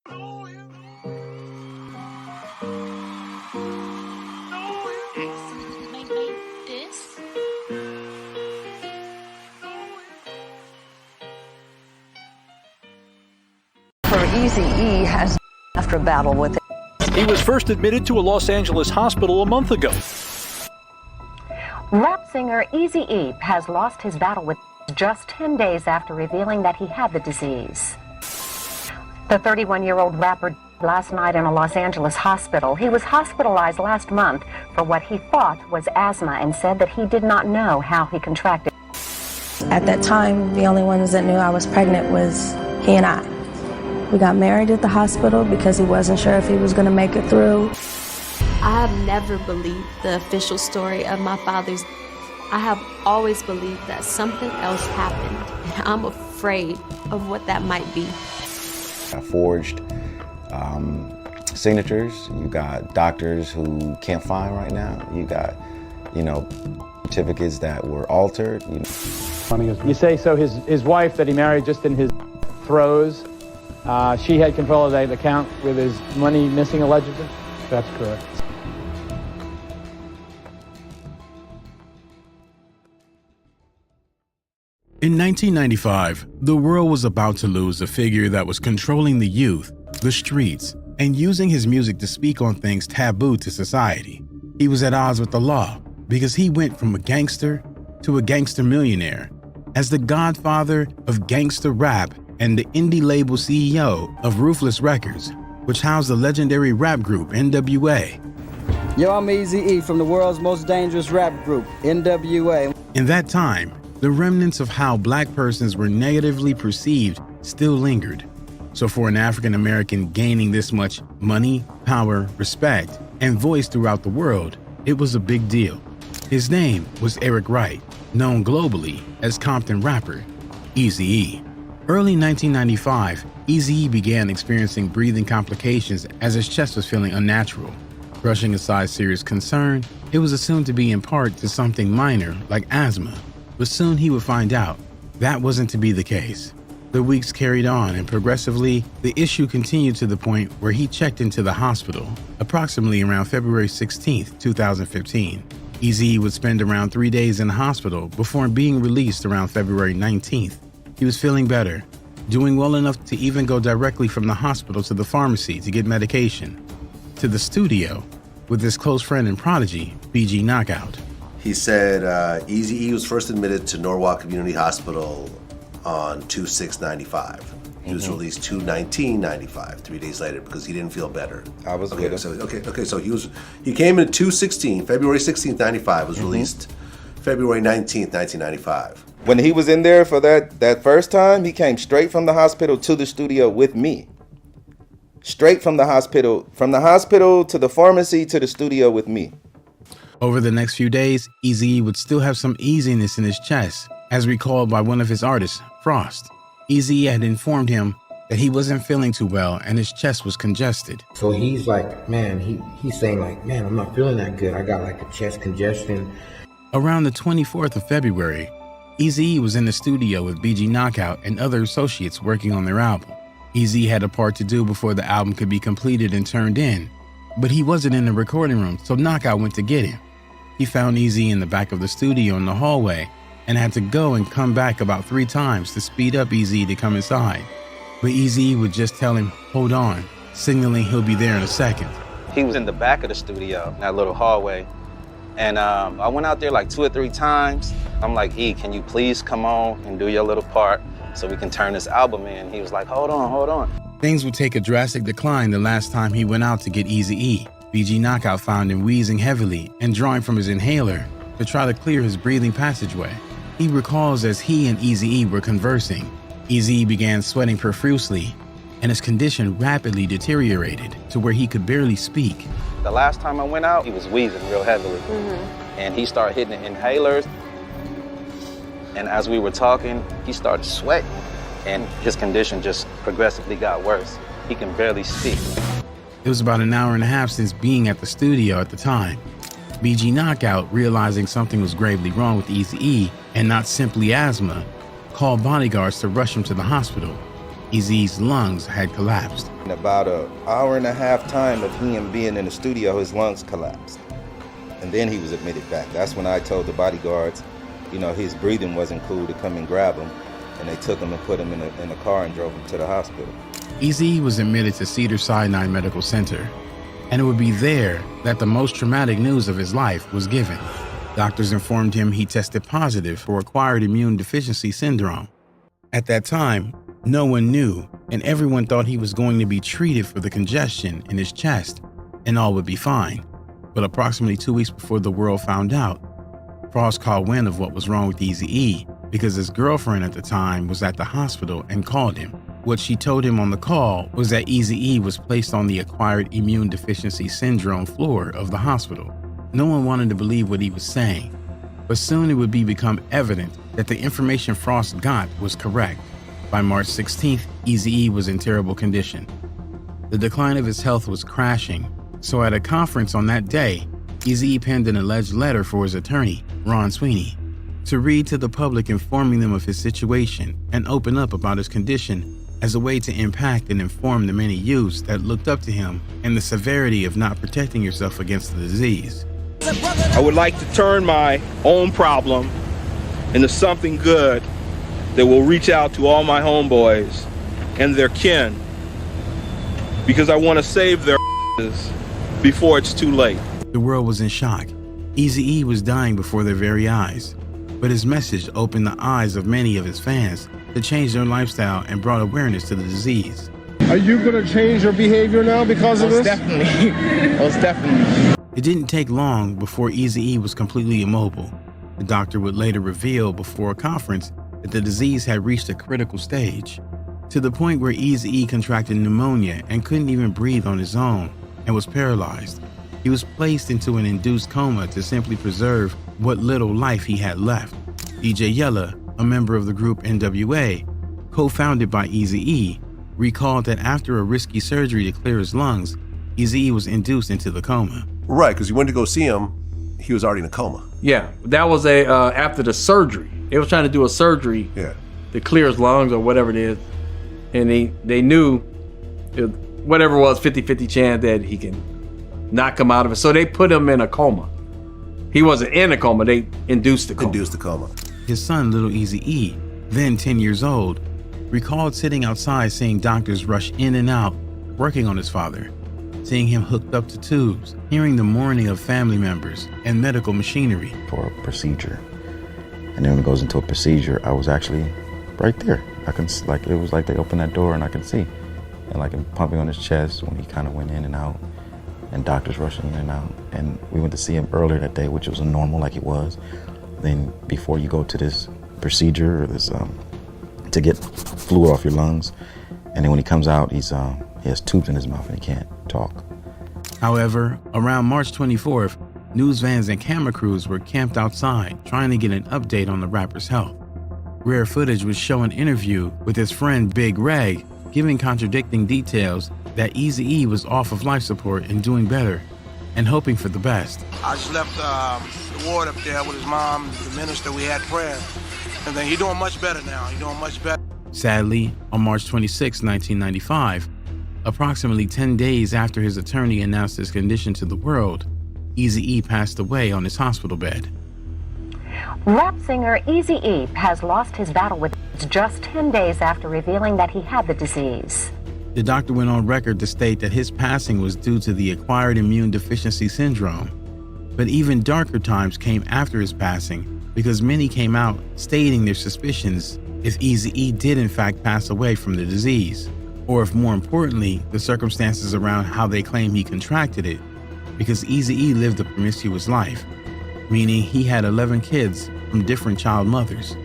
Eazy E has after a battle with it. He was first admitted to a Los Angeles hospital a month ago. Rap singer Eazy E has lost his battle with just 10 days after revealing that he had the disease. The 31-year-old rapper last night in a Los Angeles hospital. He was hospitalized last month for what he thought was asthma and said that he did not know how he contracted. At that time, the only ones that knew I was pregnant was he and I. We got married at the hospital because he wasn't sure if he was going to make it through. I have never believed the official story of my father's. I have always believed that something else happened, and I'm afraid of what that might be. I forged signatures. You got doctors who can't find right now. You got, certificates that were altered. You say so his wife that he married just in his throes, she had control of that account with his money missing allegedly? That's correct. In 1995, the world was about to lose a figure that was controlling the youth, the streets, and using his music to speak on things taboo to society. He was at odds with the law because he went from a gangster to a gangster millionaire. As the godfather of gangster rap and the indie label CEO of Ruthless Records, which housed the legendary rap group N.W.A. Yo, I'm Eazy E from the world's most dangerous rap group, N.W.A. In that time, the remnants of how black persons were negatively perceived still lingered. So for an African American gaining this much money, power, respect, and voice throughout the world, it was a big deal. His name was Eric Wright, known globally as Compton rapper Eazy E. Early 1995, Eazy E began experiencing breathing complications as his chest was feeling unnatural. Brushing aside serious concern, it was assumed to be in part to something minor like asthma, but soon he would find out that wasn't to be the case. The weeks carried on, and progressively, the issue continued to the point where he checked into the hospital, approximately around February 16, 2015. Eazy E would spend around 3 days in the hospital before being released around February 19th. He was feeling better, doing well enough to even go directly from the hospital to the pharmacy to get medication, to the studio with his close friend and prodigy, BG Knockout. He said Eazy E was first admitted to N.W.A Community Hospital on 2/6/95. He was released 2/19/95, 3 days later, because he didn't feel better. I was with him. So he came in 2/16, February 16th, 95, was released February 19th, 1995. When he was in there for that first time, he came straight from the hospital to the studio with me. Straight from the hospital to the pharmacy to the studio with me. Over the next few days, Eazy E would still have some easiness in his chest, as recalled by one of his artists, Frost. Eazy E had informed him that he wasn't feeling too well and his chest was congested. So he's like, man, he's saying like, man, I'm not feeling that good. I got like a chest congestion. Around the 24th of February, Eazy E was in the studio with BG Knockout and other associates working on their album. Eazy E had a part to do before the album could be completed and turned in, but he wasn't in the recording room, so Knockout went to get him. He found Eazy E in the back of the studio in the hallway and had to go and come back about 3 times to speed up Eazy E to come inside. But Eazy E would just tell him, hold on, signaling he'll be there in a second. He was in the back of the studio, that little hallway. And I went out there like 2 or 3 times. I'm like, E, can you please come on and do your little part so we can turn this album in? He was like, hold on. Things would take a drastic decline the last time he went out to get Eazy E. BG Knockout found him wheezing heavily and drawing from his inhaler to try to clear his breathing passageway. He recalls as he and Eazy E were conversing, Eazy E began sweating profusely and his condition rapidly deteriorated to where he could barely speak. The last time I went out, he was wheezing real heavily. And he started hitting the inhalers. And as we were talking, he started sweating and his condition just progressively got worse. He can barely speak. It was about an hour and a half since being at the studio at the time. BG Knockout, realizing something was gravely wrong with Eazy E and not simply asthma, called bodyguards to rush him to the hospital. Eazy-E's lungs had collapsed. In about an hour and a half time of him being in the studio, his lungs collapsed. And then he was admitted back. That's when I told the bodyguards, you know, his breathing wasn't cool, to come and grab him. And they took him and put him in a car and drove him to the hospital. Eazy-E was admitted to Cedars-Sinai Medical Center, and it would be there that the most traumatic news of his life was given. Doctors informed him he tested positive for acquired immune deficiency syndrome. At that time, no one knew, and everyone thought he was going to be treated for the congestion in his chest, and all would be fine. But approximately 2 weeks before the world found out, Frost caught wind of what was wrong with Eazy-E because his girlfriend at the time was at the hospital and called him. What she told him on the call was that Eazy-E was placed on the acquired immune deficiency syndrome floor of the hospital. No one wanted to believe what he was saying, but soon it would become evident that the information Frost got was correct. By March 16th, Eazy-E was in terrible condition. The decline of his health was crashing, so at a conference on that day, Eazy-E penned an alleged letter for his attorney, Ron Sweeney, to read to the public, informing them of his situation and open up about his condition as a way to impact and inform the many youths that looked up to him and the severity of not protecting yourself against the disease. I would like to turn my own problem into something good that will reach out to all my homeboys and their kin, because I want to save their before it's too late. The world was in shock. Eazy-E was dying before their very eyes, but his message opened the eyes of many of his fans to change their lifestyle and brought awareness to the disease. Are you going to change your behavior now because of this? Definitely. Most definitely. It didn't take long before Eazy-E was completely immobile. The doctor would later reveal before a conference that the disease had reached a critical stage, to the point where Eazy-E contracted pneumonia and couldn't even breathe on his own and was paralyzed. He was placed into an induced coma to simply preserve what little life he had left. DJ Yella, a member of the group N.W.A, co-founded by Eazy-E, recalled that after a risky surgery to clear his lungs, Eazy-E was induced into the coma. Right, because you went to go see him, he was already in a coma. Yeah, that was after the surgery. They was trying to do a surgery to clear his lungs or whatever it is, and they knew whatever it was, 50-50 chance that he can not come out of it. So they put him in a coma. He wasn't in a coma, they induced the coma. His son, little Eazy-E, then 10 years old, recalled sitting outside seeing doctors rush in and out, working on his father, seeing him hooked up to tubes, hearing the mourning of family members and medical machinery. For a procedure. And then when it goes into a procedure, I was actually right there. I can, like, it was like they opened that door and I can see. And like him pumping on his chest when he kind of went in and out, and doctors rushing in and out. And we went to see him earlier that day, which was normal like it was. Then before you go to this procedure or this, to get fluid off your lungs, and then when he comes out, he has tubes in his mouth and he can't talk. However, around March 24th, news vans and camera crews were camped outside trying to get an update on the rapper's health. Rare footage would show an interview with his friend Big Reg, giving contradicting details that Eazy-E was off of life support and doing better, and hoping for the best. I just left the ward up there with his mom, the minister. We had prayer, and then he's doing much better now. He's doing much better. Sadly, on March 26, 1995, approximately 10 days after his attorney announced his condition to the world, Eazy-E passed away on his hospital bed. Rap singer Eazy E has lost his battle with AIDS just 10 days after revealing that he had the disease. The doctor went on record to state that his passing was due to the acquired immune deficiency syndrome. But even darker times came after his passing, because many came out stating their suspicions if Eazy-E did in fact pass away from the disease, or if more importantly, the circumstances around how they claim he contracted it, because Eazy-E lived a promiscuous life, meaning he had 11 kids from different child mothers.